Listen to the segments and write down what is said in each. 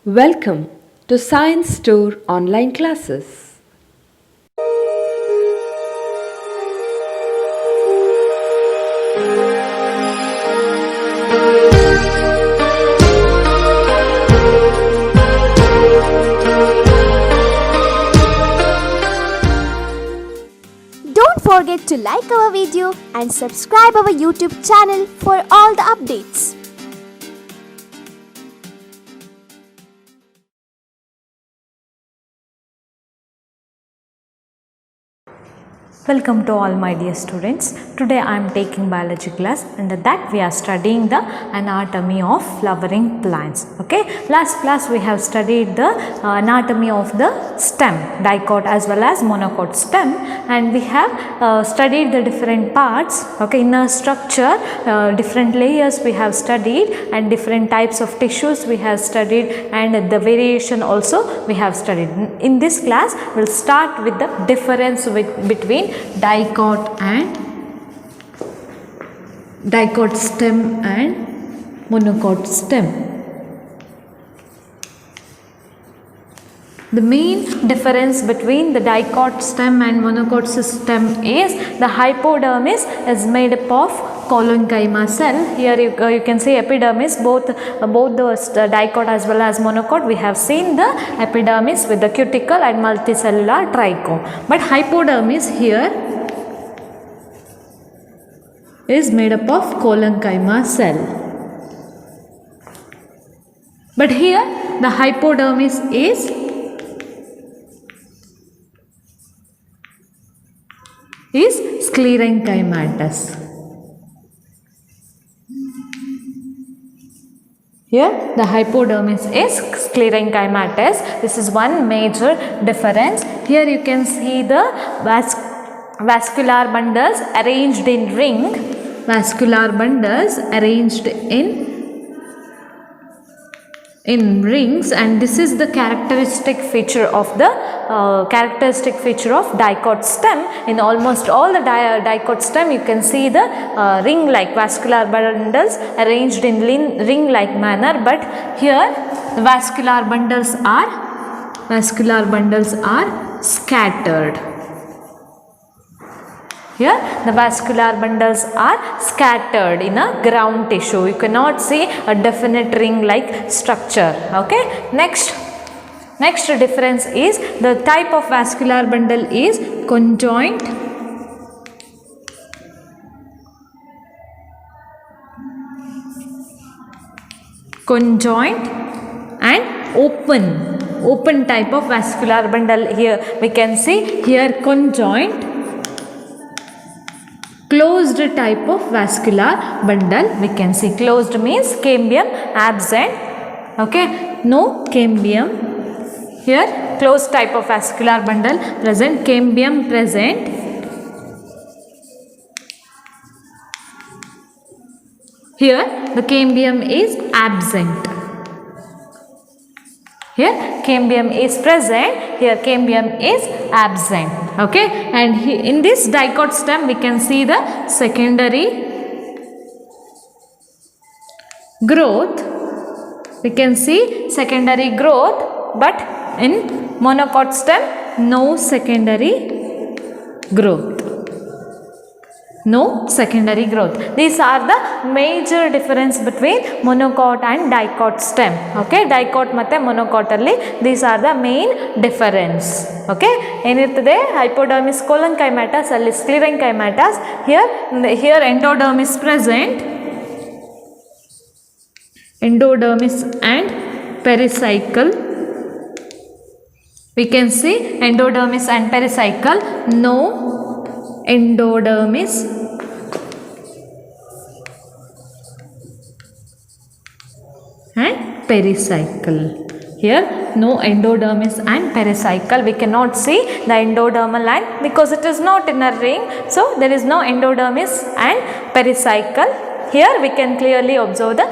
Welcome to Science Store online classes. Don't forget to like our video and subscribe our YouTube channel for all the updates. Welcome to all my dear students. Today I am taking biology class, and that we are studying the anatomy of flowering plants. Okay, last class we have studied the anatomy of the stem, dicot as well as monocot stem, and we have studied the different parts. Okay, inner structure, different layers we have studied, and different types of tissues we have studied, and the variation also we have studied. In this class we will start with the difference between dicot stem and monocot stem. The main difference between the dicot stem and monocot stem is the hypodermis is made up of collenchyma cell. Here you can see epidermis, both the dicot as well as monocot. We have seen the epidermis with the cuticle and multicellular trichome, but hypodermis here is made up of collenchyma cell. But here the hypodermis is sclerenchymatous. Here the hypodermis is sclerenchymatous. This is one major difference. Here you can see the vascular bundles arranged in ring. Vascular bundles arranged in rings, and this is the characteristic feature of dicot stem. In almost all the dicot stem you can see the ring like vascular bundles arranged in ring like manner, but here the vascular bundles are scattered. Here the vascular bundles are scattered in a ground tissue. You cannot see a definite ring like structure. Okay, next difference is the type of vascular bundle is conjoint and open type of vascular bundle. Here we can see here conjoint, closed type of vascular bundle. We can see closed means cambium absent. Okay, no cambium. Here closed type of vascular bundle present, cambium present. Here the cambium is absent. Here cambium is present, here cambium is absent. Okay, and in this dicot stem we can see the secondary growth. We can see secondary growth, but in monocot stem no secondary growth. These are the major difference between monocot and dicot stem. Okay, dicot ಮತ್ತೆ monocot ಅಲ್ಲಿ these are the main difference. Okay, ಏನಿರ್ತದೆ hypodermis collenchymatous ಅಲ್ಲಿ sclerenchymatous. Here endodermis present, endodermis and pericycle. We can see endodermis and pericycle, no endodermis and pericycle. Here no endodermis and pericycle. We cannot see the endodermal line because it is not in a ring, so there is no endodermis and pericycle. Here we can clearly observe the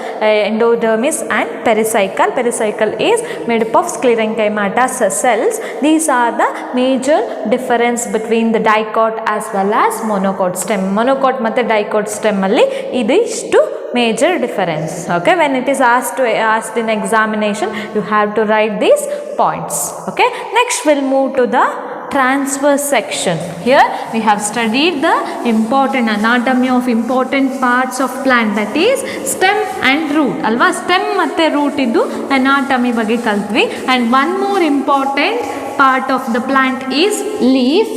endodermis and pericycle. Pericycle is made up of sclerenchymatous cells. These are the major difference between the dicot as well as monocot stem. Monocot ಮತ್ತೆ dicot stem ಅಲ್ಲಿ ಇದಿಷ್ಟು major difference. Okay, when it is asked in examination, you have to write these points. Okay, next we'll move to the transverse section. Here we have studied the important anatomy of important parts of plant, that is stem and root alva. Stem matte root iddu anatomy ಬಗ್ಗೆ ಕಲ್ತ್ವಿ. And one more important part of the plant is leaf.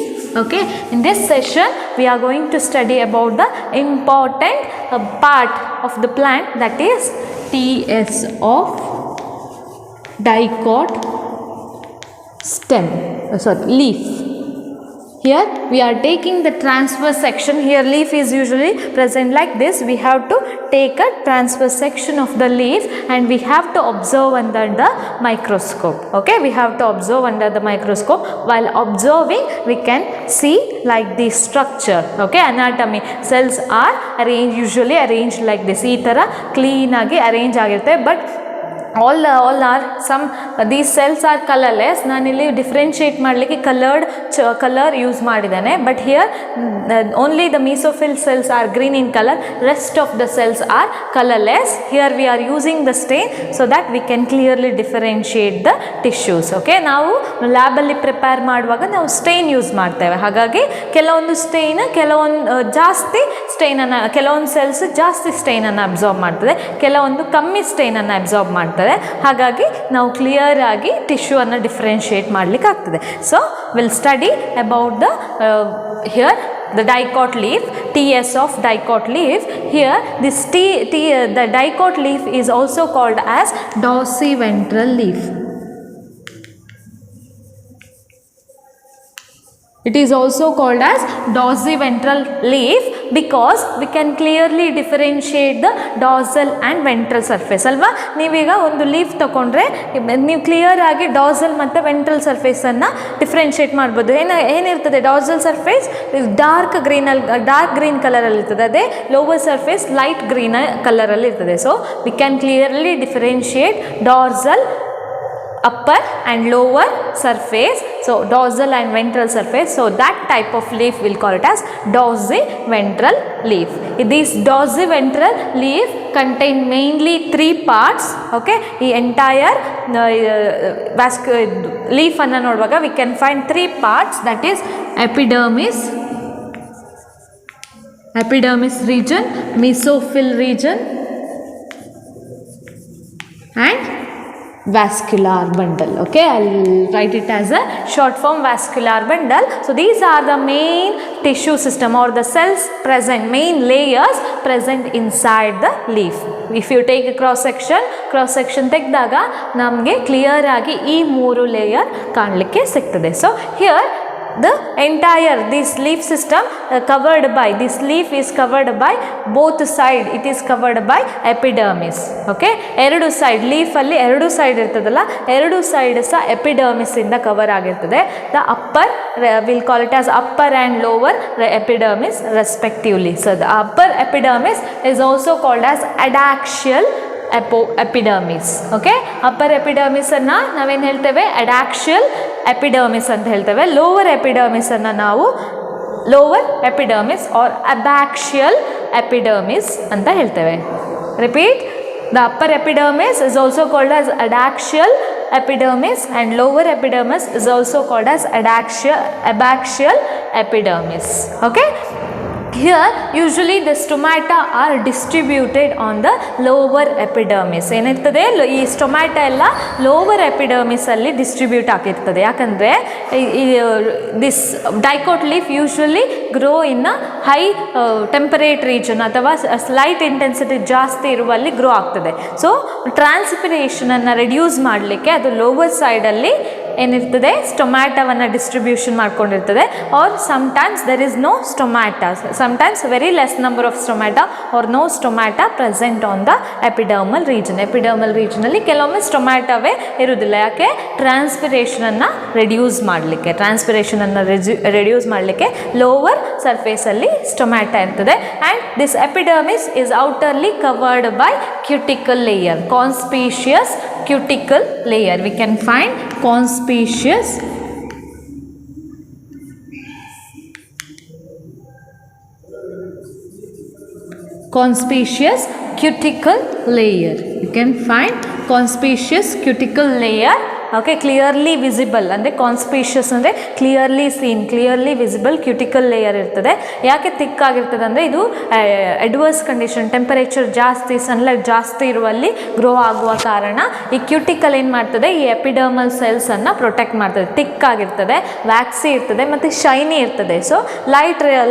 Okay, in this session we are going to study about the important part of the plant, that is TS of dicot stem, leaf. Here we are taking the transverse section. Here leaf is usually present like this. We have to take a transverse section of the leaf and we have to observe under the microscope. Okay, we have to observe under the microscope. While observing, we can see like the structure. Okay, anatomy. Cells are usually arranged like this. Ee tara clean agi arrange ಆಗಿರುತ್ತೆ. But all are some these cells are colorless. ನಾನು ಇಲ್ಲಿ differentiate ಮಾಡಲಿಕ್ಕೆ colour use ಮಾಡಿದ್ದೇನೆ. But here only the mesophyll cells are green in color, rest of the cells are colorless. Here we are using the stain so that we can clearly differentiate the tissues. Okay, ನಾವು ಲ್ಯಾಬಲ್ಲಿ prepare ಮಾಡುವಾಗ ನಾವು stain use ಮಾಡ್ತೇವೆ. ಹಾಗಾಗಿ ಕೆಲವೊಂದು stain ಜಾಸ್ತಿ ಸ್ಟೈನನ್ನು, ಕೆಲವೊಂದು cells ಜಾಸ್ತಿ ಸ್ಟೈನನ್ನು absorb ಮಾಡ್ತದೆ, ಕೆಲವೊಂದು ಕಮ್ಮಿ ಸ್ಟೈನನ್ನು ಅಬ್ಸಾರ್ಬ್ ಮಾಡ್ತದೆ. ಹಾಗಾಗಿ ನಾವು ಕ್ಲಿಯರ್ ಆಗಿ ಟಿಶ್ಯೂ ಅನ್ನು ಡಿಫ್ರೆನ್ಶಿಯೇಟ್ ಮಾಡಲಿಕ್ಕೆ ಆಗ್ತದೆ. So will study about the here the dicot leaf, TS of dicot leaf. Here this the dicot leaf is also called as dorsiventral leaf. It is also called as dorsiventral leaf because we can clearly differentiate the dorsal and ventral surface alva. ನೀವೀಗ ಒಂದು leaf ತಗೊಂಡ್ರೆ ನೀವು clear ಆಗಿ dorsal ಮತ್ತು ventral ಸರ್ಫೇಸನ್ನು differentiate ಮಾಡ್ಬೋದು. ಏನಿರ್ತದೆ dorsal surface dark green ಕಲರಲ್ಲಿ ಇರ್ತದೆ, ಅದೇ ಲೋವರ್ ಸರ್ಫೇಸ್ ಲೈಟ್ ಗ್ರೀನ್ ಕಲರಲ್ಲಿ ಇರ್ತದೆ. So we can clearly differentiate dorsal, upper and lower surface, so dorsal and ventral surface. So that type of leaf we'll call it as dorsiventral leaf. This dorsiventral leaf contain mainly 3 parts. Okay, the entire leaf anna noduvaga we can find 3 parts, that is epidermis region, mesophyll region and vascular bundle. Okay, I'll write it as a short form, vascular bundle. So these are the main tissue system or the cells present, main layers present inside the leaf. If you take a cross section ತೆಗೆದಾಗ ನಮಗೆ clear ಆಗಿ ಈ 3 layer ಕಾಣಲಿಕ್ಕೆ ಸಿಗ್ತದೆ. So here the entire this leaf system this leaf is covered by both side, it is covered by epidermis. Okay, ಎರಡು side leaf ಅಲ್ಲಿ ಎರಡು side ಇರ್ತದಲ್ಲ, ಎರಡು ಸೈಡ್ ಸಹ ಎಪಿಡರ್ಮಿಸ್ ಇಂದ ಕವರ್ ಆಗಿರ್ತದೆ. the upper we'll call it as upper and lower epidermis respectively. So the upper epidermis is also called as adaxial epidermis. Okay, upper epidermis ಅನ್ನು ನಾವೇನು ಹೇಳ್ತೇವೆ, adaxial epidermis ಅಂತ ಹೇಳ್ತೇವೆ. lower epidermis ಅನ್ನು ನಾವು lower epidermis or abaxial epidermis ಅಂತ ಹೇಳ್ತೇವೆ. repeat, the upper epidermis is also called as adaxial epidermis and lower epidermis is also called as abaxial epidermis. Okay, here usually the stomata are distributed on the lower epidermis. ಏನಿರ್ತದೆ, ಈ stomata ಎಲ್ಲ lower epidermis ಅಲ್ಲಿ distribute ಆಗಿರ್ತದೆ. ಯಾಕಂದರೆ this dicot leaf usually grow in high temperate region ಅಥವಾ slight intensity ಜಾಸ್ತಿ ಇರುವಲ್ಲಿ grow ಆಗ್ತದೆ. ಸೊ ಟ್ರಾನ್ಸ್ಪಿರೇಷನನ್ನು ರೆಡ್ಯೂಸ್ ಮಾಡಲಿಕ್ಕೆ ಅದು ಲೋವರ್ ಸೈಡಲ್ಲಿ ಏನಿರ್ತದೆ, ಸ್ಟೊಮ್ಯಾಟವನ್ನು ಡಿಸ್ಟ್ರಿಬ್ಯೂಷನ್ ಮಾಡ್ಕೊಂಡಿರ್ತದೆ. Or sometimes there is no stomata, sometimes very less number of stomata or no stomata present on the epidermal region. epidermal region ಅಲ್ಲಿ ಕೆಲವೊಮ್ಮೆ ಸ್ಟೊಮ್ಯಾಟವೇ ಇರುವುದಿಲ್ಲ. ಯಾಕೆ, ಟ್ರಾನ್ಸ್ಪಿರೇಷನನ್ನು ರೆಡ್ಯೂಸ್ ಮಾಡಲಿಕ್ಕೆ ಲೋವರ್ ಸರ್ಫೇಸಲ್ಲಿ ಸ್ಟೊಮ್ಯಾಟ ಇರ್ತದೆ. And this epidermis is outerly covered by cuticle layer, conspicuous cuticle layer. We can find conspicuous cuticle layer. You can find conspicuous cuticle layer. Okay, clearly visible ಅಂದರೆ ಕಾನ್ಸ್ಪಿಷಿಯಸ್ ಅಂದರೆ clearly seen, clearly visible cuticle layer ಇರ್ತದೆ. ಯಾಕೆ thick ಆಗಿರ್ತದೆ ಅಂದರೆ ಇದು adverse condition, temperature ಜಾಸ್ತಿ, sunlight ಜಾಸ್ತಿ ಇರುವಲ್ಲಿ ಗ್ರೋ ಆಗುವ ಕಾರಣ ಈ ಕ್ಯೂಟಿಕಲ್ ಏನು ಮಾಡ್ತದೆ, ಈ ಎಪಿಡರ್ಮಲ್ ಸೆಲ್ಸನ್ನು ಪ್ರೊಟೆಕ್ಟ್ ಮಾಡ್ತದೆ. ಥಿಕ್ ಆಗಿರ್ತದೆ, ವ್ಯಾಕ್ಸಿ ಇರ್ತದೆ ಮತ್ತು ಶೈನಿ ಇರ್ತದೆ. ಸೊ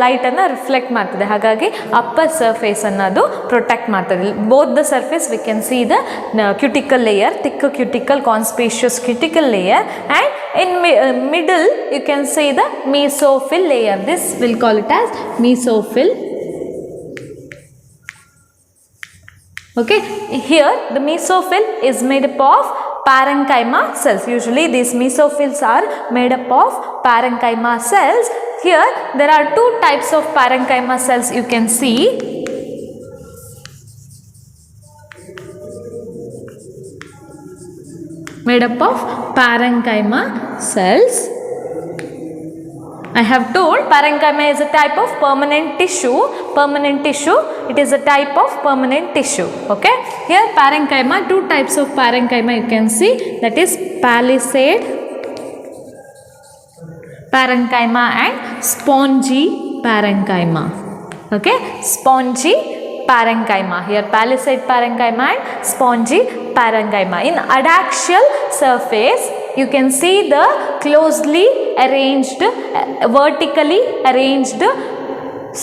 ಲೈಟನ್ನು ರಿಫ್ಲೆಕ್ಟ್ ಮಾಡ್ತದೆ. ಹಾಗಾಗಿ ಅಪ್ಪರ್ ಸರ್ಫೇಸನ್ನು ಅದು ಪ್ರೊಟೆಕ್ಟ್ ಮಾಡ್ತದೆ. Both the surface we can see the cuticle layer, thick cuticle conspicuous cuticle layer, and in middle you can see the mesophyll layer. This we'll call it as mesophyll. Okay, here the mesophyll is made up of parenchyma cells. Usually these mesophylls are made up of parenchyma cells. Here there are two types of parenchyma cells you can see. Made up of parenchyma cells. I have told parenchyma is a type of permanent tissue. Permanent tissue, it is a type of permanent tissue. Okay, here parenchyma, two types of parenchyma you can see, that is palisade parenchyma and spongy parenchyma. Okay, spongy parenchyma, here palisade parenchyma and spongy parenchyma. In adaxial surface you can see the closely arranged, vertically arranged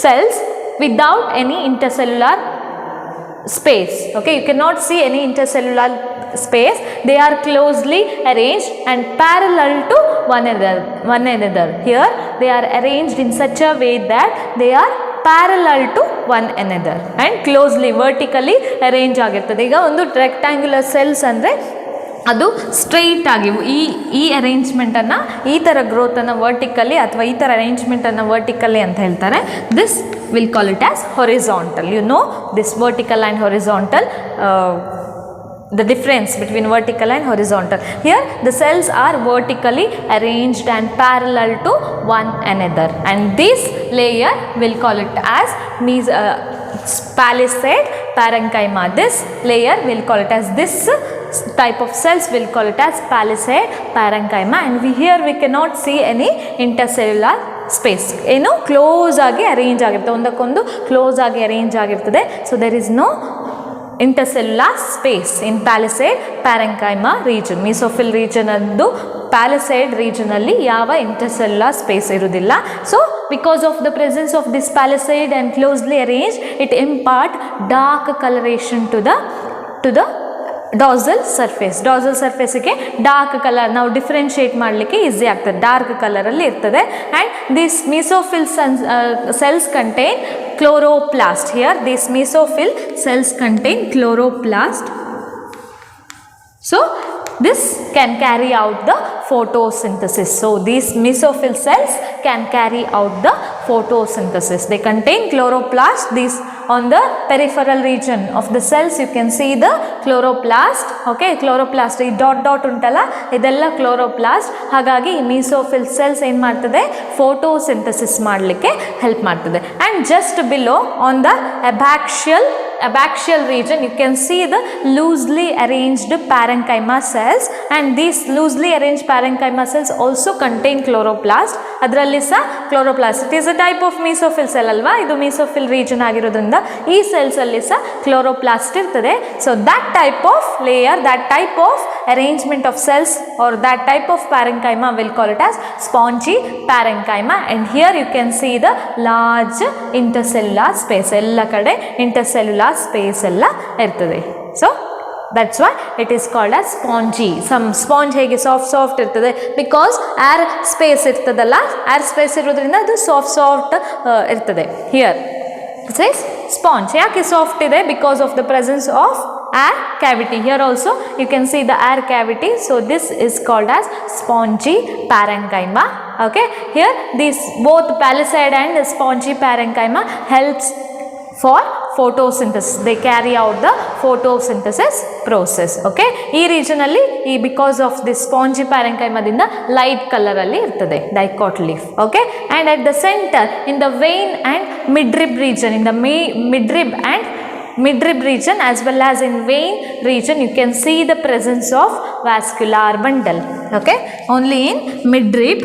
cells without any intercellular space. Okay, you cannot see any intercellular space. They are closely arranged and parallel to one another. Here they are arranged in such a way that they are parallel to one another and closely vertically arrange ಆಗಿರ್ತದೆ. ಈಗ ಒಂದು rectangular cells ಅಂದರೆ ಅದು straight ಆಗಿ ಈ ಅರೇಂಜ್ಮೆಂಟನ್ನು, ಈ ಥರ ಗ್ರೋತನ್ನು vertically ಅಥವಾ ಈ ಥರ ಅರೇಂಜ್ಮೆಂಟನ್ನು ವರ್ಟಿಕಲಿ ಅಂತ ಹೇಳ್ತಾರೆ. This will call it as horizontal. You know this vertical and horizontal, the difference between vertical and horizontal. Here the cells are vertically arranged and parallel to one another, and this layer will call it as palisade parenchyma. This layer will call it as, this type of cells will call it as palisade parenchyma, and here we cannot see any intercellular space. ಏನು close ಆಗಿ arrange ಆಗಿರ್ತದೆ, ಒಂದಕ್ಕೊಂದು close ಆಗಿ arrange ಆಗಿರ್ತದೆ. So there is no intercellular space in palisade parenchyma region. Mesophyll region ಅಂದು palisade region ಅಲ್ಲಿ ಯಾವ intercellular space ಇರುವುದಿಲ್ಲ. So because of the presence of this palisade and closely arranged, it impart dark coloration to the dorsal surface. Dorsal ಸರ್ಫೇಸಿಗೆ dark colour ನಾವು differentiate ಮಾಡಲಿಕ್ಕೆ easy ಆಗ್ತದೆ, dark ಕಲರಲ್ಲಿ ಇರ್ತದೆ. And this mesophyll cells contain chloroplast. Here these mesophyll cells contain chloroplast. So this can carry out the photosynthesis. So these mesophyll cells can carry out the photosynthesis. They contain chloroplast. These on the peripheral region of the cells you can see the chloroplast. Okay, chloroplast ಈ dot ಉಂಟಲ್ಲ ಇದೆಲ್ಲ chloroplast. ಹಾಗಾಗಿ ಈ mesophyll cells ಏನು ಮಾಡ್ತದೆ, photosynthesis ಮಾಡಲಿಕ್ಕೆ help ಮಾಡ್ತದೆ. And just below on the abaxial region you can see the loosely arranged parenchyma cells, and these loosely arranged parenchyma cells also contain chloroplast. ಅದರಲ್ಲಿ ಸಹ chloroplast, it is a type of mesophyll cell ಅಲ್ವಾ, ಇದು mesophyll region ಆಗಿರೋದ್ರಿಂದ ಈ cells ಅಲ್ಲಿ ಸಹ chloroplast ಇರ್ತದೆ. So that type of layer, that type of arrangement of cells or that type of parenchyma will call it as spongy parenchyma. And here you can see the large intercellular space, ಎಲ್ಲ ಕಡೆ intercellular space ಎಲ್ಲ ಇರ್ತದೆ. So that's why it is called as spongy. Sponge ಹೇಗೆ soft ಇರ್ತದೆ, because air space ಇರ್ತದಲ್ಲ, air space ಇರೋದ್ರಿಂದ ಅದು soft ಇರ್ತದೆ. Here it's A sponge. ಯಾಕೆ ಸಾಫ್ಟ್ ಇದೆ, because of the presence of air cavity. Here also you can see the air cavity. So this is called as spongy parenchyma. Okay, here these both palisade and spongy parenchyma helps for photosynthesis. They carry out the photosynthesis process. Okay, ಈ region ಅಲ್ಲಿ ಈ because of this spongy ಪ್ಯಾರೆಂಕೈಮಾದಿಂದ light colour ಅಲ್ಲಿ ಇರ್ತದೆ dicot leaf. Okay, and at the centre in the vein and midrib region, in the midrib and midrib region as well as in vein region you can see the presence of vascular bundle. Okay, only in midrib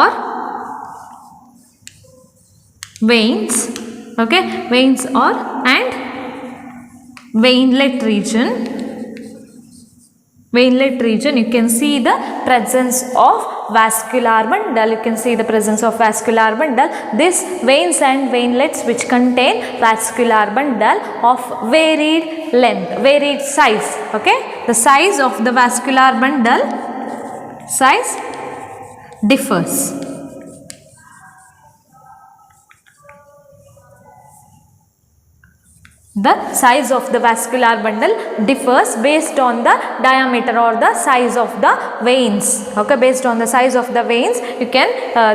or veins, okay, veins or and veinlet region you can see the presence of vascular bundle. You can see the presence of vascular bundle. This veins and veinlets which contain vascular bundle of varied length, varied size. Okay, the size of the vascular bundle size differs. The size of the vascular bundle differs based on the diameter or the size of the veins. Okay, based on the size of the veins you can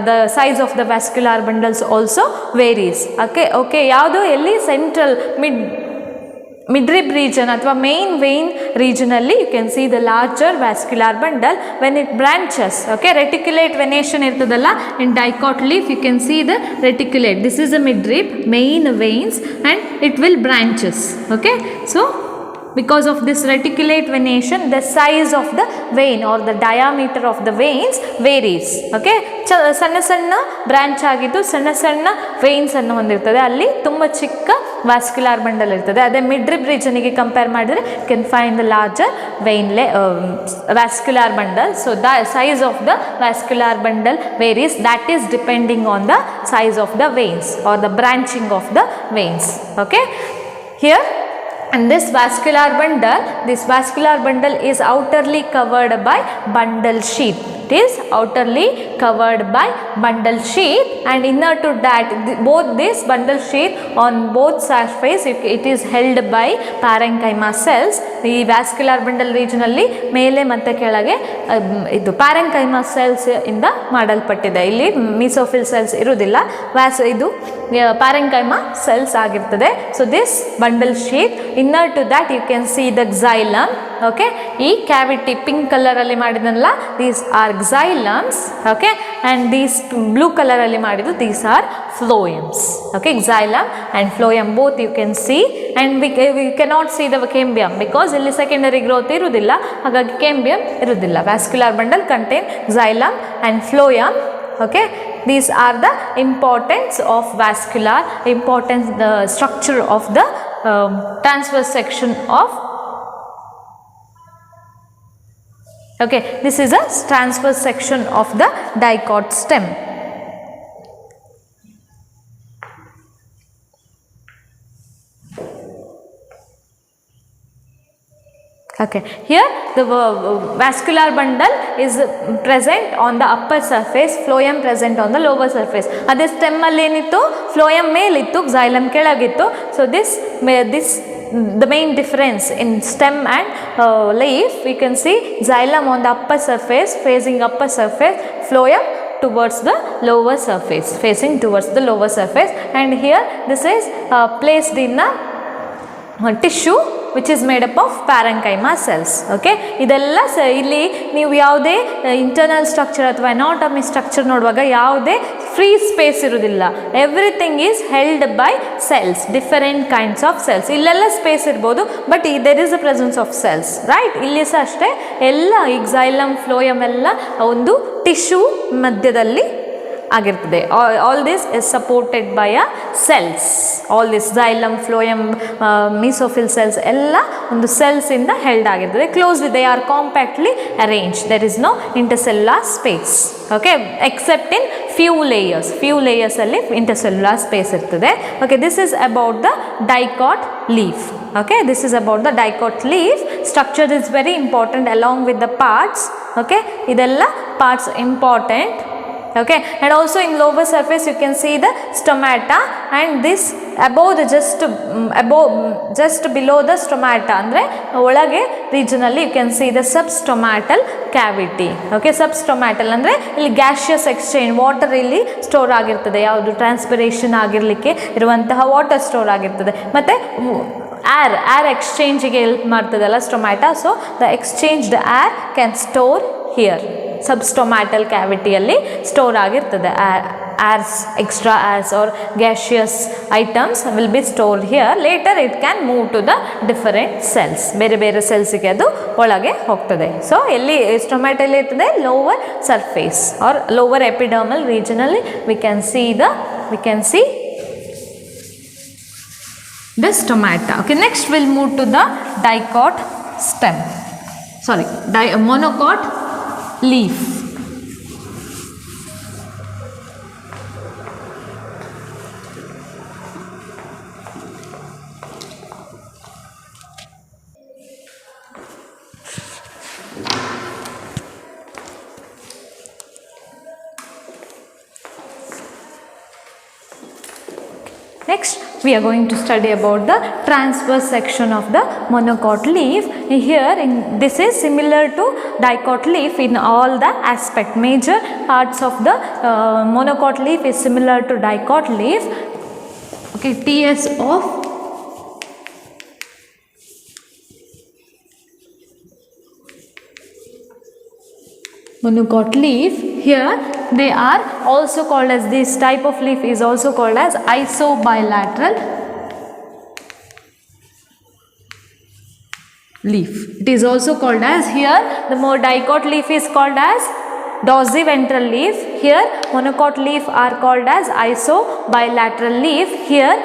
the size of the vascular bundles also varies. Okay, ಯಾವುದು ಎಲ್ಲಿ central midrib region ಅಥವಾ main vein region ಅಲ್ಲಿ you can see the larger vascular bundle when it branches. Okay, reticulate venation ಇರ್ತದಲ್ಲ in dicot leaf you can see the reticulate. This is a midrib, main veins, and it will branches. Okay, so because of this reticulate venation the size of the vein or the diameter of the veins varies. Okay, ಸಣ್ಣ ಸಣ್ಣ branch ಆಗಿದ್ದು ಸಣ್ಣ ಸಣ್ಣ veins ಅನ್ನು ಹೊಂದಿರ್ತದೆ, ಅಲ್ಲಿ ತುಂಬ ಚಿಕ್ಕ ವ್ಯಾಸ್ಕ್ಯುಲಾರ್ ಬಂಡಲ್ ಇರ್ತದೆ. ಅದೇ ಮಿಡ್ರಿಬ್ ರೀಜನಿಗೆ ಕಂಪೇರ್ ಮಾಡಿದರೆ you can find the larger vascular bundle. So the size of the vascular bundle varies. That is depending on the size of the veins or the branching of the veins. Okay, here and this vascular bundle is outerly covered by bundle sheath. It is outerly covered by bundle sheath, and inner to that both this bundle sheath on both surface it is held by parenchyma cells. ಈ vascular bundle region ಅಲ್ಲಿ ಮೇಲೆ ಮತ್ತೆ ಕೆಳಗೆ ಇದು parenchyma cells ಇಂದ ಮಾಡಲ್ಪಟ್ಟಿದೆ. ಇಲ್ಲಿ mesophyll cells ಇರುವುದಿಲ್ಲ, ಇದು ಪ್ಯಾರೆಂಕೈಮಾ ಸೆಲ್ಸ್ ಆಗಿರ್ತದೆ. So this bundle sheath, inner to that you can see the xylem. Okay, ಈ ಕ್ಯಾವಿಟಿ ಪಿಂಕ್ ಕಲರ್ ಅಲ್ಲಿ ಮಾಡಿದ್ನಲ್ಲ, these are xylems. Okay, and these blue color ಅಲ್ಲಿ ಮಾಡಿದ್ದು these are phloems. Okay, xylem and phloem both you can see, and we cannot see the cambium because ಇಲ್ಲಿ secondary growth ಇರುವುದಿಲ್ಲ, ಹಾಗಾಗಿ cambium ಇರುವುದಿಲ್ಲ. Vascular bundle contain xylem and phloem. Okay, these are the importance of vascular, the structure of the transverse section of. Okay, this is a transverse section of the dicot stem. Okay, here the vascular bundle is present on the upper surface, phloem present on the lower surface. ಅದೇ stem ಅಲ್ಲಿ ಏನಿತ್ತು, phloem ಮೇಲಿತ್ತು, xylem ಕೆಳಗಿತ್ತು. So this the main difference in stem and leaf, we can see xylem on the upper surface, facing upper surface, phloem towards the lower surface, facing towards the lower surface, and here this is placed in a tissue which is made up of parenchyma cells. Okay, ಇದೆಲ್ಲ ಇಲ್ಲಿ ನೀವು ಯಾವುದೇ internal structure ಅಥವಾ anatomy structure ನೋಡುವಾಗ ಯಾವುದೇ free space ಇರುವುದಿಲ್ಲ. Everything is held by cells, different kinds of cells. ಇಲ್ಲೆಲ್ಲ space ಇರ್ಬೋದು, but there is a presence of cells, right? ಇಲ್ಲಿ ಸಹ ಅಷ್ಟೇ, ಎಲ್ಲ xylem, phloem ಎಲ್ಲ ಒಂದು ಟಿಶ್ಯೂ ಮಧ್ಯದಲ್ಲಿ ಆಗಿರ್ತದೆ. All this is supported by a cells. All this xylem, phloem, mesophyll cells ಎಲ್ಲ ಒಂದು ಸೆಲ್ಸ್ ಇಂದ ಹೆಲ್ಡ್ ಆಗಿರ್ತದೆ. Closely they are compactly arrange. There is no intercellular space. Okay, except in few layers ಅಲ್ಲಿ intercellular space ಇರ್ತದೆ. Okay, this is about the dicot leaf. Okay, this is about the dicot leaf. Structure is very important along with the parts. Okay, idella parts important. Okay, and also in lower surface you can see the stomata, and this above the just below the stomata andre olage regionally you can see the substomatal cavity. Okay, substomatal andre illi gaseous exchange, water illi store ಆಗಿರ್ತದೆ. ಯಾವುದು transpiration ಆಗಿರಲಿಕ್ಕೆ ಇರುವಂತಹ water store ಆಗಿರ್ತದೆ. ಮತ್ತೆ air ಎಕ್ಸ್ಚೇಂಜಿಗೆ help ಮಾಡ್ತದಲ್ಲ stomata. So the exchanged air can store here. Substomatal ಕ್ಯಾವಿಟಿಯಲ್ಲಿ store ಆಗಿರ್ತದೆ airs, extra airs or gaseous items will be stored here. Later it can move to the different cells. ಬೇರೆ ಬೇರೆ ಸೆಲ್ಸ್ಗೆ ಅದು ಒಳಗೆ ಹೋಗ್ತದೆ. ಸೊ ಎಲ್ಲಿ ಸ್ಟೊಮ್ಯಾಟೊ ಎಲ್ಲಿ ಇರ್ತದೆ, lower surface or lower epidermal ರೀಜನಲ್ಲಿ we can see the stomata. Okay, next we'll move to the dicot stem. Sorry, monocot leaf. Next, we are going to study about the transverse section of the monocot leaf. Here, this is similar to dicot leaf in all the aspect. Major parts of the monocot leaf is similar to dicot leaf. Okay, TS of monocot leaf. Here they are also called as, this type of leaf is also called as isobilateral leaf. It is also called as, here the more dicot leaf is called as dorsiventral leaf. Here monocot leaf are called as isobilateral leaf. Here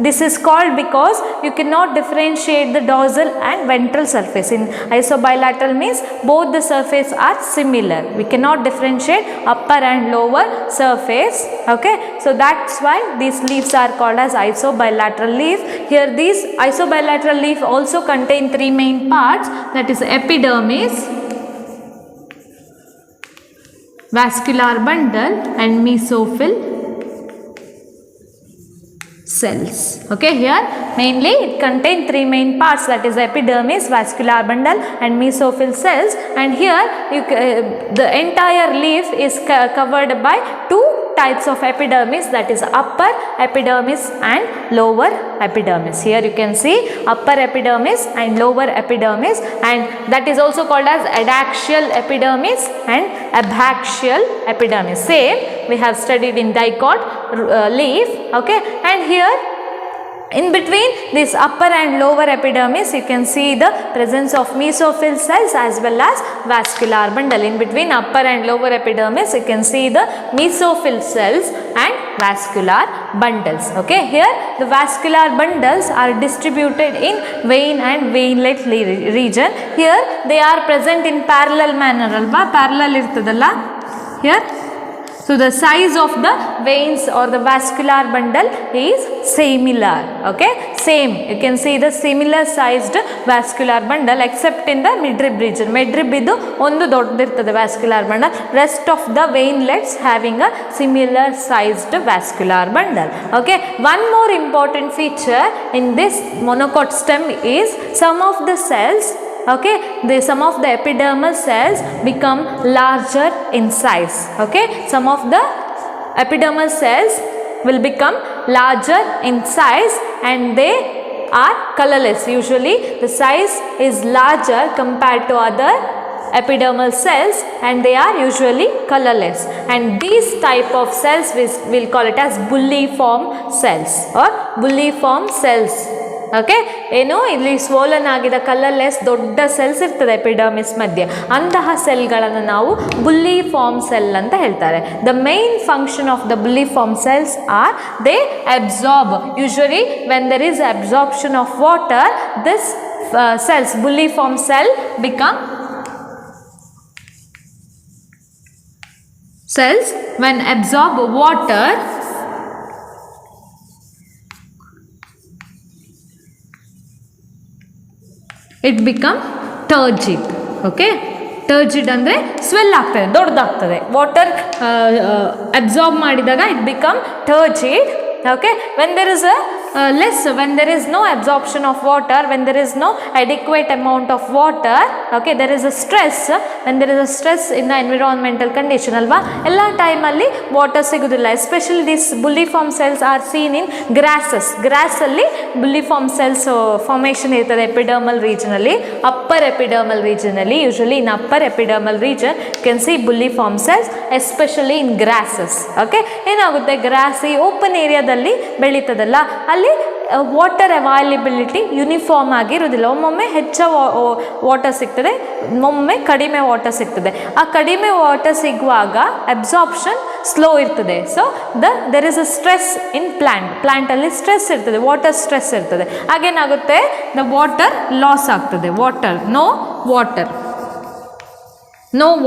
this is called because you cannot differentiate the dorsal and ventral surface. In isobilateral means both the surface are similar. We cannot differentiate upper and lower surface. Okay, so that's why these leaves are called as isobilateral leaf. Here these isobilateral leaf also contain three main parts, that is epidermis, vascular bundle and mesophyll cells. Okay, here mainly it contains three main parts, that is epidermis, vascular bundle and mesophyll cells, and here the entire leaf is covered by two types of epidermis, that is upper epidermis and lower epidermis. Here you can see upper epidermis and lower epidermis, and that is also called as adaxial epidermis and abaxial epidermis. Same we have studied in dicot leaf. Okay, and here in between this upper and lower epidermis you can see the presence of mesophyll cells as well as vascular bundle. In between upper and lower epidermis you can see the mesophyll cells and vascular bundles. Okay, here the vascular bundles are distributed in vein and veinlet region. Here they are present in parallel manner alva, parallel irtadalla here. So the size of the veins or the vascular bundle is similar. Okay, same, you can see the similar sized vascular bundle except in the midrib region. Midrib idu ondu doddirtade vascular bundle, rest of the veinlets having a similar sized vascular bundle. Okay, one more important feature in this monocot stem is some of the cells, okay, some of the epidermal cells become larger in size. Okay, some of the epidermal cells will become larger in size and they are colorless. Usually the size is larger compared to other epidermal cells and they are usually colorless, and these type of cells we'll call it as bulliform cells or bulliform cells. Okay, ಏನು ಇಲ್ಲಿ swollen ಆಗಿದ colourless ದೊಡ್ಡ cells ಇರ್ತದೆ epidermis ಮಧ್ಯೆ, ಅಂತಹ ಸೆಲ್ಗಳನ್ನು ನಾವು ಬುಲ್ಲಿಫಾರ್ಮ್ cell ಅಂತ ಹೇಳ್ತಾರೆ. The main function of the bulliform cells are they absorb. Usually when there is absorption of water, this cells, bulliform cell become cells when absorb water, it become turgid. Okay, turgid ಅಂದರೆ swell ಆಗ್ತದೆ, ದೊಡ್ಡದಾಗ್ತದೆ. Water absorb ಮಾಡಿದಾಗ it become turgid. Okay, when there is a less, when there is no absorption of water, when there is no adequate amount of water, okay, there is a stress, when there is a stress in the environmental condition alva, ella time alli water sigudilla. Especially these bulliform cells are seen in grasses. Grass alli bulliform cells formation irtade epidermal region alli, upper epidermal region alli. Usually in upper epidermal region you can see bulliform cells, especially in grasses. Okay, ಏನಾಗುತ್ತೆ, gross ಈ open ಏರಿಯಾದಲ್ಲಿ ಬೆಳೀತದಲ್ಲ, ಅಲ್ಲಿ water availability uniform ಆಗಿರೋದಿಲ್ಲ. ಒಮ್ಮೊಮ್ಮೆ ಹೆಚ್ಚು water ಸಿಗ್ತದೆ, ಒಮ್ಮೊಮ್ಮೆ ಕಡಿಮೆ ವಾಟರ್ ಸಿಗ್ತದೆ. ಆ ಕಡಿಮೆ ವಾಟರ್ ಸಿಗುವಾಗ ಅಬ್ಸಾರ್ಪ್ಷನ್ ಸ್ಲೋ ಇರ್ತದೆ. So there is a stress in ಪ್ಲ್ಯಾಂಟಲ್ಲಿ ಸ್ಟ್ರೆಸ್ ಇರ್ತದೆ, ವಾಟರ್ ಸ್ಟ್ರೆಸ್ ಇರ್ತದೆ. ಹಾಗೇನಾಗುತ್ತೆ, ದ ವಾಟರ್ ಲಾಸ್ ಆಗ್ತದೆ. No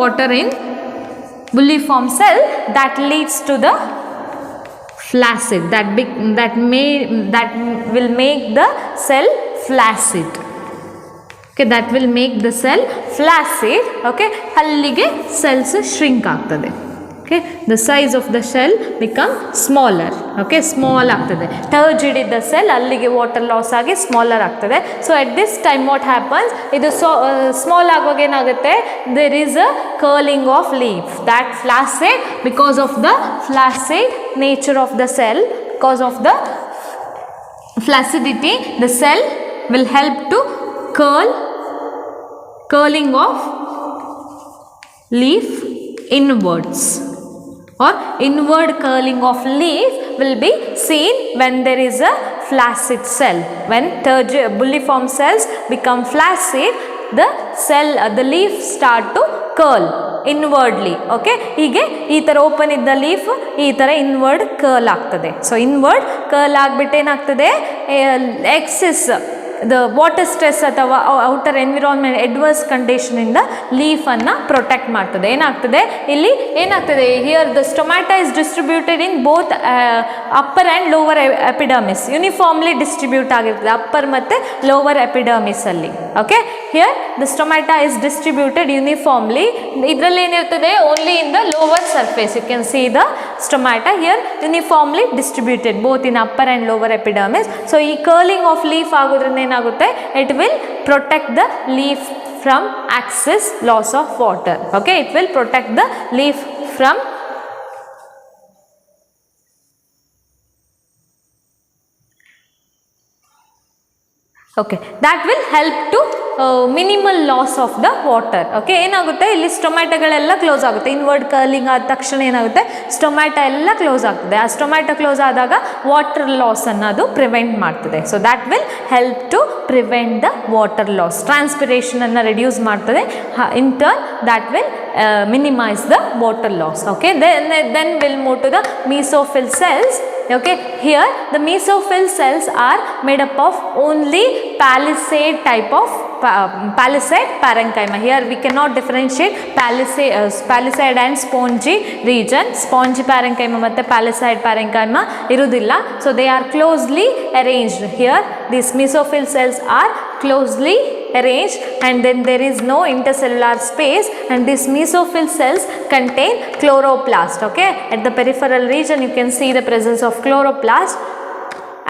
water in bulliform cell, that leads to the flaccid, that will make the cell flaccid. Okay, that will make the cell flaccid. Okay, allige cells shrink ಆಗ್ತದೆ. Okay, the size of the shell become smaller. Okay, small ಆಗ್ತದೆ. turgid ಇದ್ದ cell ಅಲ್ಲಿಗೆ water loss ಆಗಿ smaller ಆಗ್ತದೆ. So at this time what happens, ಇದು small ಆಗುವಾಗ ಏನಾಗುತ್ತೆ, there is a curling of leaf. That flaccid, because of the flaccid nature of the cell, because of the flaccidity, the cell will help to curling of leaf inwards, or inward curling of leaf will be seen when there is a flaccid cell. When bulliform cells become flaccid, the leaf start to curl inwardly. Okay, ಹೀಗೆ ಈ ಥರ open ಇದ್ದ leaf ಈ ಥರ inward curl ಆಗ್ತದೆ. ಸೊ inward curl ಆಗಿಬಿಟ್ಟು ಏನಾಗ್ತದೆ, ಎಕ್ಸೆಸ್ the water stress ಅಥವಾ ಔಟರ್ ಎನ್ವಿರಾನ್ಮೆಂಟ್ ಅಡ್ವರ್ಸ್ ಕಂಡೀಷನ್ ಇಂದ ಲೀಫ್ ಅನ್ನು ಪ್ರೊಟೆಕ್ಟ್ ಮಾಡ್ತದೆ. ಏನಾಗ್ತದೆ ಇಲ್ಲಿ, ಏನಾಗ್ತದೆ, here the stomata is distributed in both upper and lower epidermis. Uniformly distribute ಆಗಿರ್ತದೆ ಅಪ್ಪರ್ ಮತ್ತು ಲೋವರ್ ಎಪಿಡರ್ಮಿಸ್ ಅಲ್ಲಿ. Okay, here the stomata is distributed uniformly. ಇದರಲ್ಲಿ ಏನಿರ್ತದೆ, only in the lower surface you can see the stomata here uniformly distributed both in upper and lower epidermis. So ಈ curling of leaf ಆಗೋದ್ರಿಂದ ಏನಾಗುತ್ತೆ, it will protect the leaf from excess loss of water. Okay, it will protect the leaf from that will help to minimal loss of the water. Okay, ಏನಾಗುತ್ತೆ ಇಲ್ಲಿ ಸ್ಟೊಮ್ಯಾಟಗಳೆಲ್ಲ close ಆಗುತ್ತೆ. Inward curling ಆದ ತಕ್ಷಣ ಏನಾಗುತ್ತೆ, stomata ಎಲ್ಲ close ಆಗ್ತದೆ. ಆ ಸ್ಟೊಮ್ಯಾಟ ಕ್ಲೋಸ್ ಆದಾಗ ವಾಟರ್ ಲಾಸ್ ಅನ್ನೋದು ಪ್ರಿವೆಂಟ್ ಮಾಡ್ತದೆ. So that will help to prevent the water loss. Transpiration ಅನ್ನು ರಿಡ್ಯೂಸ್ ಮಾಡ್ತದೆ. In turn that will minimize the water loss. Okay, then we'll move to the mesophyll cells. Okay, here the mesophyll cells are made up of only palisade type of palisade parenchyma. Here we cannot differentiate palisade and spongy region. Spongy parenchyma matte palisade parenchyma irudilla. So they are closely arranged. Here these mesophyll cells are closely arranged, and then there is no intercellular space, and these mesophyll cells contain chloroplast. Okay, at the peripheral region you can see the presence of chloroplast,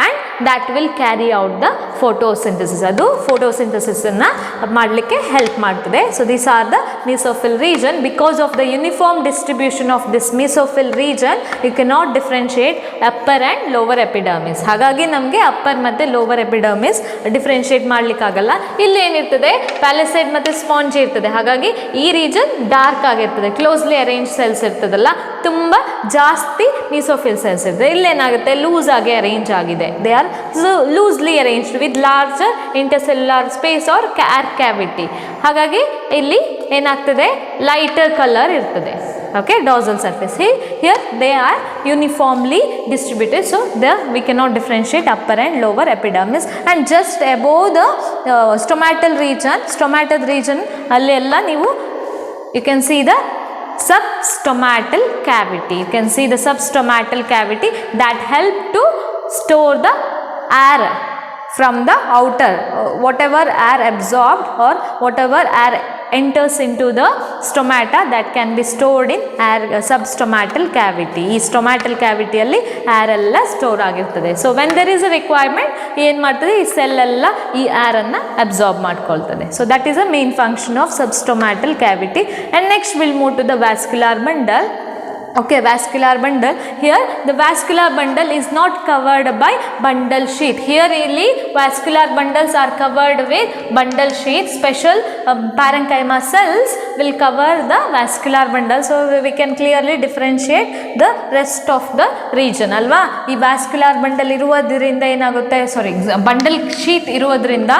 and that will carry out the photosynthesis. Adu photosynthesis anna madlikke help ಮಾಡ್ತದೆ. So these are the mesophyll region. Because of the uniform distribution of this mesophyll region, you cannot differentiate upper and lower epidermis. ಹಾಗಾಗಿ ನಮಗೆ upper ಮತ್ತು lower epidermis differentiate ಮಾಡ್ಲಿಕ್ಕೆ ಆಗಲ್ಲ. ಇಲ್ಲಿ ಏನಿರ್ತದೆ, ಪ್ಯಾಲಿಸೈಡ್ ಮತ್ತು spongy ಇರ್ತದೆ. ಹಾಗಾಗಿ ಈ ರೀಜನ್ ಡಾರ್ಕ್ ಆಗಿರ್ತದೆ. ಕ್ಲೋಸ್ಲಿ ಅರೇಂಜ್ ಸೆಲ್ಸ್ ಇರ್ತದಲ್ಲ, ತುಂಬ ಜಾಸ್ತಿ mesophyll ಸೆಲ್ಸ್ ಇರ್ತದೆ. ಇಲ್ಲೇನಾಗುತ್ತೆ, ಲೂಸ್ ಆಗಿ ಅರೇಂಜ್ ಆಗಿದೆ. They are loosely arranged with larger intercellular space or air cavity. ಹಾಗಾಗಿ ಇಲ್ಲಿ ಏನಾಗ್ತದೆ, ಲೈಟರ್ ಕಲರ್ ಇರ್ತದೆ. Okay, dorsal surface. Here they are uniformly distributed, so there we cannot differentiate upper and lower epidermis. And just above the stomatal region alli ella ನೀವು you can see the substomatal cavity. You can see the substomatal cavity that help to store the air from the outer, whatever air absorbed or whatever air enters into the stomata that can be stored in air substomatal cavity. ಈ stomatal ಕ್ಯಾವಿಟಿಯಲ್ಲಿ air ಎಲ್ಲ store ಆಗಿರ್ತದೆ. So when there is a requirement ಏನು ಮಾಡ್ತದೆ, ಈ cell ಎಲ್ಲ ಈ ಏರನ್ನು ಅಬ್ಸಾರ್ಬ್ ಮಾಡ್ಕೊಳ್ತದೆ. So that is a main function of substomatal cavity. And next will move to the vascular bundle. Okay, vascular bundle. Here the vascular bundle is not covered by bundle sheath. Here really vascular bundles are covered with bundle sheath. Special parenchyma cells will cover the vascular bundle. So we can clearly differentiate the rest of the region. Alva ee vascular bundle iruvodrinda enagutte, sorry, bundle sheath iruvodrinda,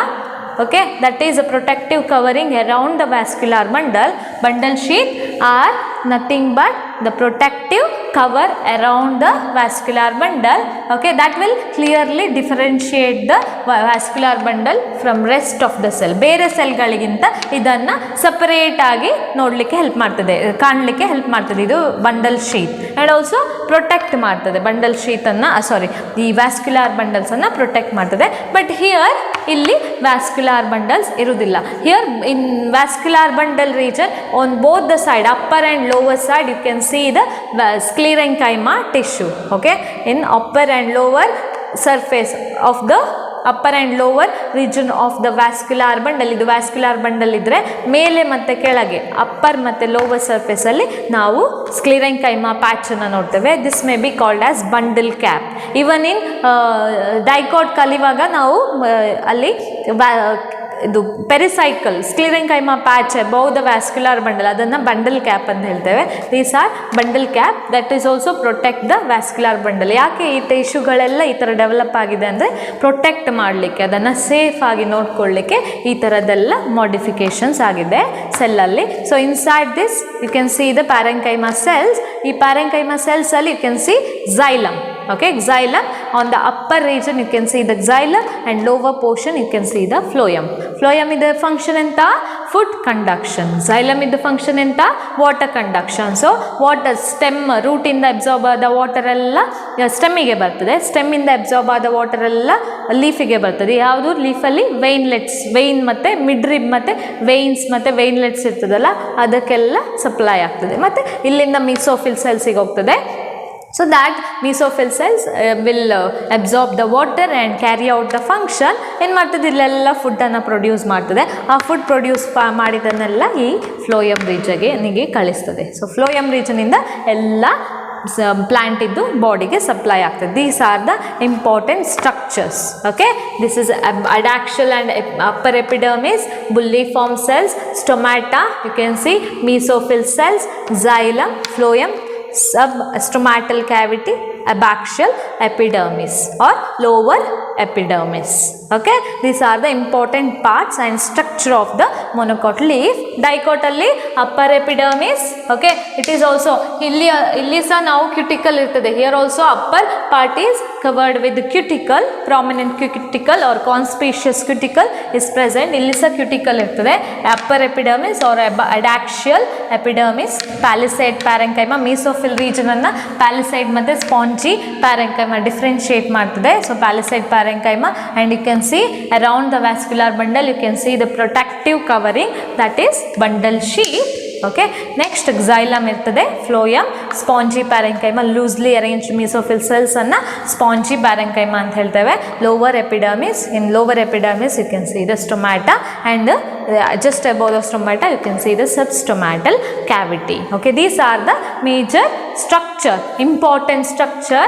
okay, that is a protective covering around the vascular bundle. Bundle sheath are nothing but the protective cover around the vascular bundle. Okay, that will clearly differentiate the vascular bundle from rest of the cell. ಬೇರೆ ಸೆಲ್ಗಳಿಗಿಂತ ಇದನ್ನು separate ಆಗಿ ನೋಡಲಿಕ್ಕೆ help ಮಾಡ್ತದೆ, ಕಾಣಲಿಕ್ಕೆ help ಮಾಡ್ತದೆ ಇದು bundle sheath. And also protect ಮಾಡ್ತದೆ bundle ಶೀತನ್ನು, ಸಾರಿ, ಈ ವ್ಯಾಸ್ಕ್ಯುಲಾರ್ ಬಂಡಲ್ಸನ್ನು ಪ್ರೊಟೆಕ್ಟ್ ಮಾಡ್ತದೆ. ಬಟ್ ಹಿಯರ್ ಇಲ್ಲಿ ವ್ಯಾಸ್ಕ್ಯುಲಾರ್ ಬಂಡಲ್ಸ್ ಇರುವುದಿಲ್ಲ. Here in vascular bundle region on both the side, upper and lower side, you can see the sclerenchyma tissue. Okay, in upper and lower surface of the upper and lower region of the vascular bundle. ಇದು vascular bundle ಇದ್ದರೆ ಮೇಲೆ ಮತ್ತು ಕೆಳಗೆ upper ಮತ್ತು lower ಸರ್ಫೇಸಲ್ಲಿ ನಾವು sclerenchyma ಪ್ಯಾಚನ್ನು ನೋಡ್ತೇವೆ. This may be called as bundle cap. Even in dicot ಕಲಿಯುವಾಗ ನಾವು ಅಲ್ಲಿ ಇದು pericycle sclerenchyma patch above the vascular bundle, ಅದನ್ನು ಬಂಡಲ್ ಕ್ಯಾಪ್ ಅಂತ ಹೇಳ್ತೇವೆ. These are bundle cap that is also protect the vascular bundle. ಯಾಕೆ ಈ ಟಿಶ್ಯೂಗಳೆಲ್ಲ ಈ ಥರ ಡೆವಲಪ್ ಆಗಿದೆ ಅಂದರೆ ಪ್ರೊಟೆಕ್ಟ್ ಮಾಡಲಿಕ್ಕೆ, ಅದನ್ನು ಸೇಫ್ ಆಗಿ ನೋಡ್ಕೊಳ್ಳಿಕ್ಕೆ ಈ ಥರದ್ದೆಲ್ಲ ಮಾಡಿಫಿಕೇಶನ್ಸ್ ಆಗಿದೆ ಸೆಲ್ಲಲ್ಲಿ. So inside this you can see the parenchyma cells. ಈ ಪ್ಯಾರೆಂಕೈಮಾ ಸೆಲ್ಸಲ್ಲಿ you can see xylem. Okay, xylem on the upper region you can see the xylem, and lower portion you can see the phloem. Phloem is the function enta food conduction, xylem is the function enta water conduction. So water stem root ಇಂದ absorb ಆದ water ಎಲ್ಲ ಸ್ಟೆಮ್ಮಿಗೆ ಬರ್ತದೆ, ಸ್ಟೆಮ್ಮಿಂದ absorb ಆದ water ಎಲ್ಲ ಲೀಫಿಗೆ ಬರ್ತದೆ. ಯಾವುದು ಲೀಫಲ್ಲಿ ವೆಯ್ನ್ಲೆಟ್ಸ್, vein ಮತ್ತು midrib ಮತ್ತು ವೆಯ್ನ್ಸ್ ಮತ್ತು ವೆಯ್ನ್ಲೆಟ್ಸ್ ಇರ್ತದಲ್ಲ ಅದಕ್ಕೆಲ್ಲ ಸಪ್ಲೈ ಆಗ್ತದೆ. ಮತ್ತು ಇಲ್ಲಿಂದ ಮಿಸೋಫಿಲ್ ಸೆಲ್ಸಿಗೆ ಹೋಗ್ತದೆ. So that mesophyll cells will absorb the water and carry out the function. ಏನು ಮಾಡ್ತದೆ, ಇಲ್ಲೆಲ್ಲ ಫುಡ್ಡನ್ನು ಪ್ರೊಡ್ಯೂಸ್ ಮಾಡ್ತದೆ. ಆ ಫುಡ್ ಪ್ರೊಡ್ಯೂಸ್ ಮಾಡಿದ್ದನ್ನೆಲ್ಲ ಈ ಫ್ಲೋಯಮ್ ರೀಜನ್ಗೆ ಕಳಿಸ್ತದೆ. ಸೊ ಫ್ಲೋಯಮ್ ರೀಜನಿಂದ ಎಲ್ಲ ಪ್ಲಾಂಟ್ ಇದ್ದು ಬಾಡಿಗೆ ಸಪ್ಲೈ ಆಗ್ತದೆ. These are the important structures. Okay, this is adaxial and upper epidermis, bulliform cells, stomata, you can see mesophyll cells, xylem, phloem, substomatal cavity, abaxial epidermis or lower epidermis. Okay, these are the important parts and structure of the monocot leaf. Dicot alli upper epidermis. Okay, it is also illi sa now cuticle irtade. Here also upper part is covered with cuticle, prominent cuticle or conspicuous cuticle is present. Illi sa cuticle irtade. Upper epidermis or adaxial epidermis, palisade parenchyma, mesophyll region anna palisade ಮತ್ತೆ spongy parenchyma differentiate ಮಾಡ್ತದೆ. So palisade parenchyma, and you can see around the vascular bundle you can see the protective covering, that is bundle sheath. Okay, next xylem irtade, phloem, spongy parenchyma, loosely arranged mesophyll cells anna spongy parenchyma anta helteve. Lower epidermis, in lower epidermis you can see the stomata, and just above the stomata you can see the substomatal cavity. Okay, these are the major structure, important structure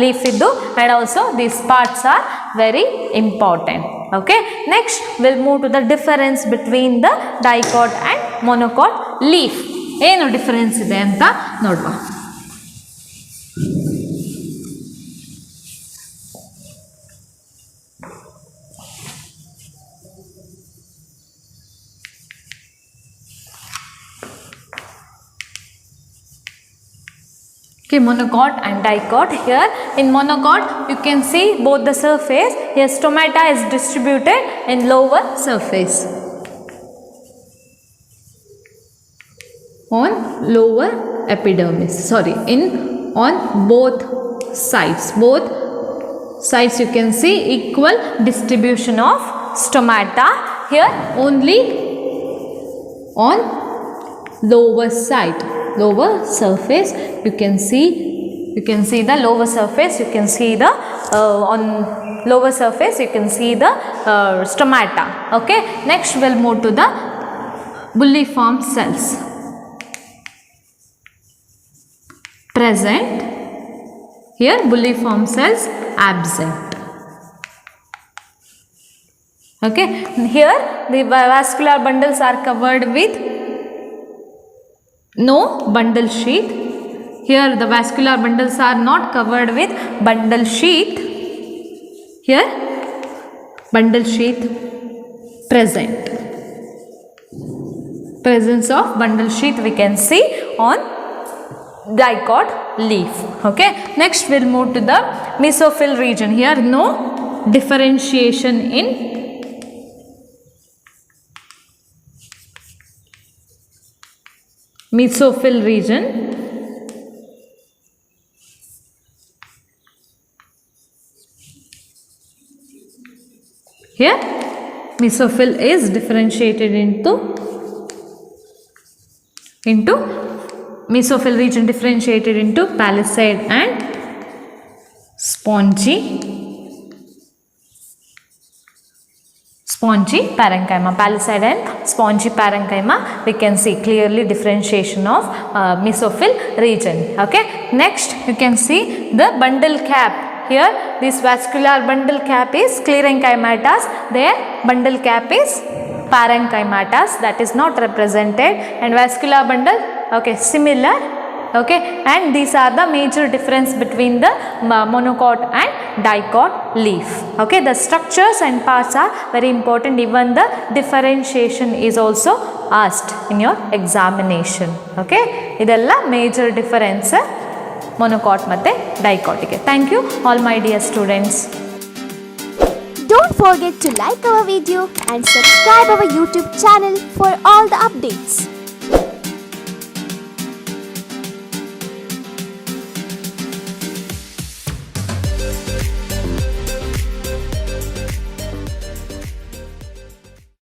leaf iddu, and also these parts are very important. Okay, next we'll move to the difference between the dicot and monocot leaf. ಏನು difference ಇದೆ ಅಂತ ನೋಡುವ. Okay, monocot and dicot. Here in monocot you can see both the surface. Here stomata is distributed in lower surface, on lower epidermis, sorry, on both sides you can see equal distribution of stomata. Here only on lower side, lower surface. You can see the lower surface. You can see the on lower surface you can see the stomata. Okay, next we'll move to the bulliform cells. Present. Here bulliform cells absent. Okay, here the vascular bundles are covered with no bundle sheath. Here the vascular bundles are not covered with bundle sheath. Here bundle sheath present. Presence of bundle sheath we can see on dicot leaf. Okay, next we'll move to the mesophyll region. Here no differentiation in mesophyll region. Here mesophyll is differentiated into mesophyll region differentiated into palisade and spongy parenchyma. Palisade and spongy parenchyma, we can see clearly differentiation of mesophyll region. Okay, next you can see the bundle cap. Here this vascular bundle cap is sclerenchymatas, their bundle cap is parenchymatas, that is not represented, and vascular bundle, okay, similar. Okay, and these are the major difference between the monocot and dicot leaf. Okay, the structures and parts are very important. Even the differentiation is also asked in your examination. Okay, idella major difference monocot matte dicot ge. Thank you all my dear students. Don't forget to like our video and subscribe our YouTube channel for all the updates.